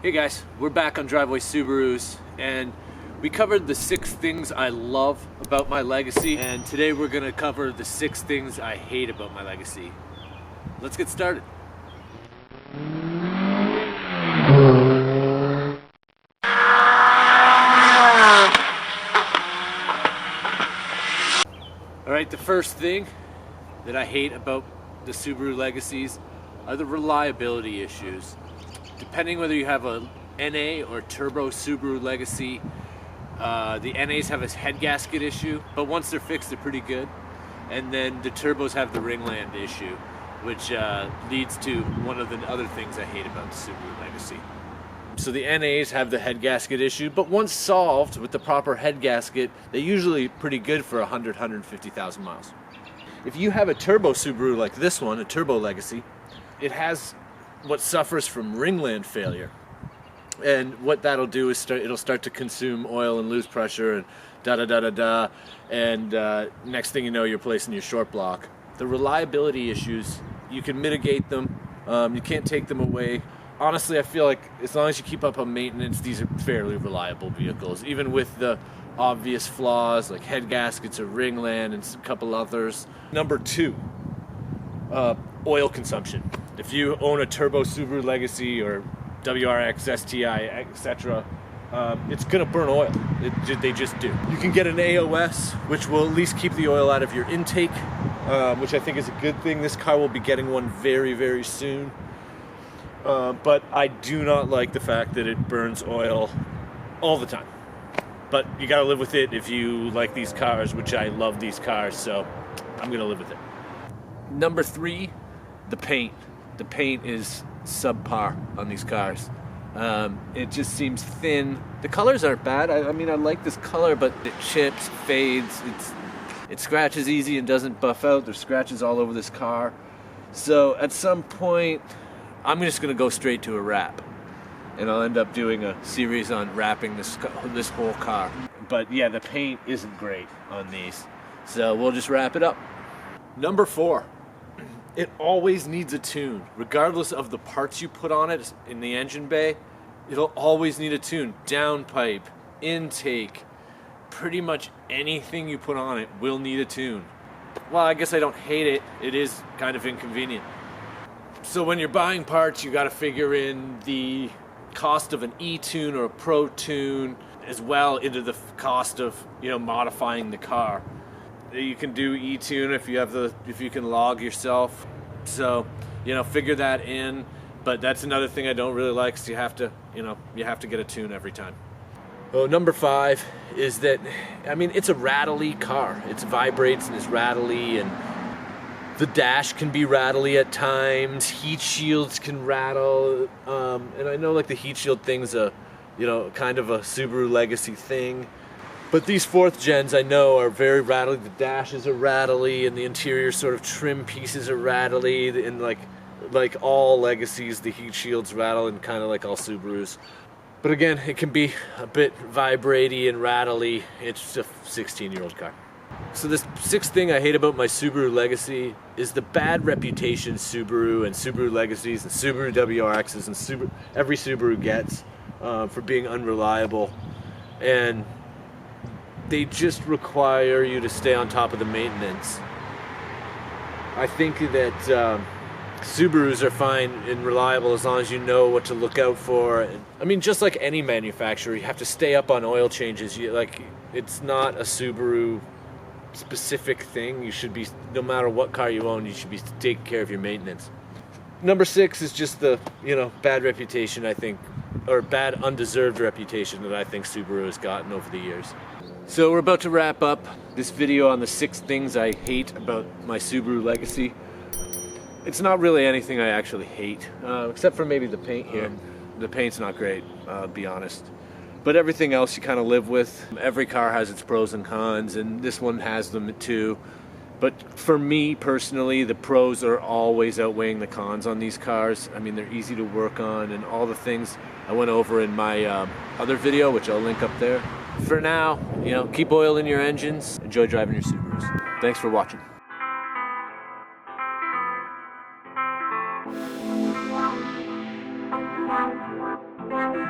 Hey guys, we're back on Driveway Subarus, and we covered the 6 things I love about my Legacy, and today we're going to cover the 6 things I hate about my Legacy. Let's get started. Alright, the first thing that I hate about the Subaru Legacies are the reliability issues. Depending whether you have a NA or turbo Subaru Legacy, the NAs have a head gasket issue, but once they're fixed, they're pretty good. And then the turbos have the ringland issue, which leads to one of the other things I hate about the Subaru Legacy. So the NAs have the head gasket issue, but once solved with the proper head gasket, they're usually pretty good for 100, 150,000 miles. If you have a turbo Subaru like this one, a turbo Legacy, it has what suffers from ringland failure, and what that'll do is it'll start to consume oil and lose pressure and da-da-da-da-da, and next thing you know, you're placing your short block. The reliability issues, you can mitigate them, you can't take them away. Honestly, I feel like as long as you keep up on maintenance, these are fairly reliable vehicles, even with the obvious flaws like head gaskets or ringland and a couple others. Number 2, oil consumption. If you own a turbo Subaru Legacy or WRX, STI, etc., it's going to burn oil. They just do. You can get an AOS, which will at least keep the oil out of your intake, which I think is a good thing. This car will be getting one very, very soon. But I do not like the fact that it burns oil all the time. But you got to live with it if you like these cars, which I love these cars, so I'm going to live with it. Number 3, the paint. The paint is subpar on these cars. It just seems thin. The colors aren't bad. I mean, I like this color, but it chips, fades, it scratches easy and doesn't buff out. There's scratches all over this car. So at some point, I'm just going to go straight to a wrap. And I'll end up doing a series on wrapping this whole car. But yeah, the paint isn't great on these. So we'll just wrap it up. Number 4. It always needs a tune. Regardless of the parts you put on it in the engine bay, it'll always need a tune. Downpipe, intake, pretty much anything you put on it will need a tune. Well, I guess I don't hate it. It is kind of inconvenient. So when you're buying parts, you got to figure in the cost of an E-tune or a Pro tune as well into the cost of, modifying the car. You can do E-tune if you can log yourself. So, figure that in. But that's another thing I don't really like, is you have to get a tune every time. Oh, number 5 is that, it's a rattly car. It vibrates and is rattly, and the dash can be rattly at times. Heat shields can rattle. And I know the heat shield thing's kind of a Subaru Legacy thing. But these 4th gens I know are very rattly. The dashes are rattly, and the interior sort of trim pieces are rattly. And like all Legacies, the heat shields rattle, and kind of like all Subarus. But again, it can be a bit vibratey and rattly. It's a 16-year-old car. So this 6th thing I hate about my Subaru Legacy is the bad reputation Subaru and Subaru Legacies and Subaru WRXs and every Subaru gets for being unreliable. And they just require you to stay on top of the maintenance. I think that Subarus are fine and reliable as long as you know what to look out for. Just like any manufacturer, you have to stay up on oil changes. It's not a Subaru specific thing. You should be, no matter what car you own, you should be taking care of your maintenance. Number 6 is just the, bad reputation, I think, or bad undeserved reputation that I think Subaru has gotten over the years. So we're about to wrap up this video on the 6 things I hate about my Subaru Legacy. It's not really anything I actually hate, except for maybe the paint here. The paint's not great, I'll be honest. But everything else you kind of live with. Every car has its pros and cons, and this one has them too. But for me personally, the pros are always outweighing the cons on these cars. They're easy to work on, and all the things I went over in my other video, which I'll link up there. For now, keep oil in your engines. Enjoy driving your Subarus. Thanks for watching. Wow.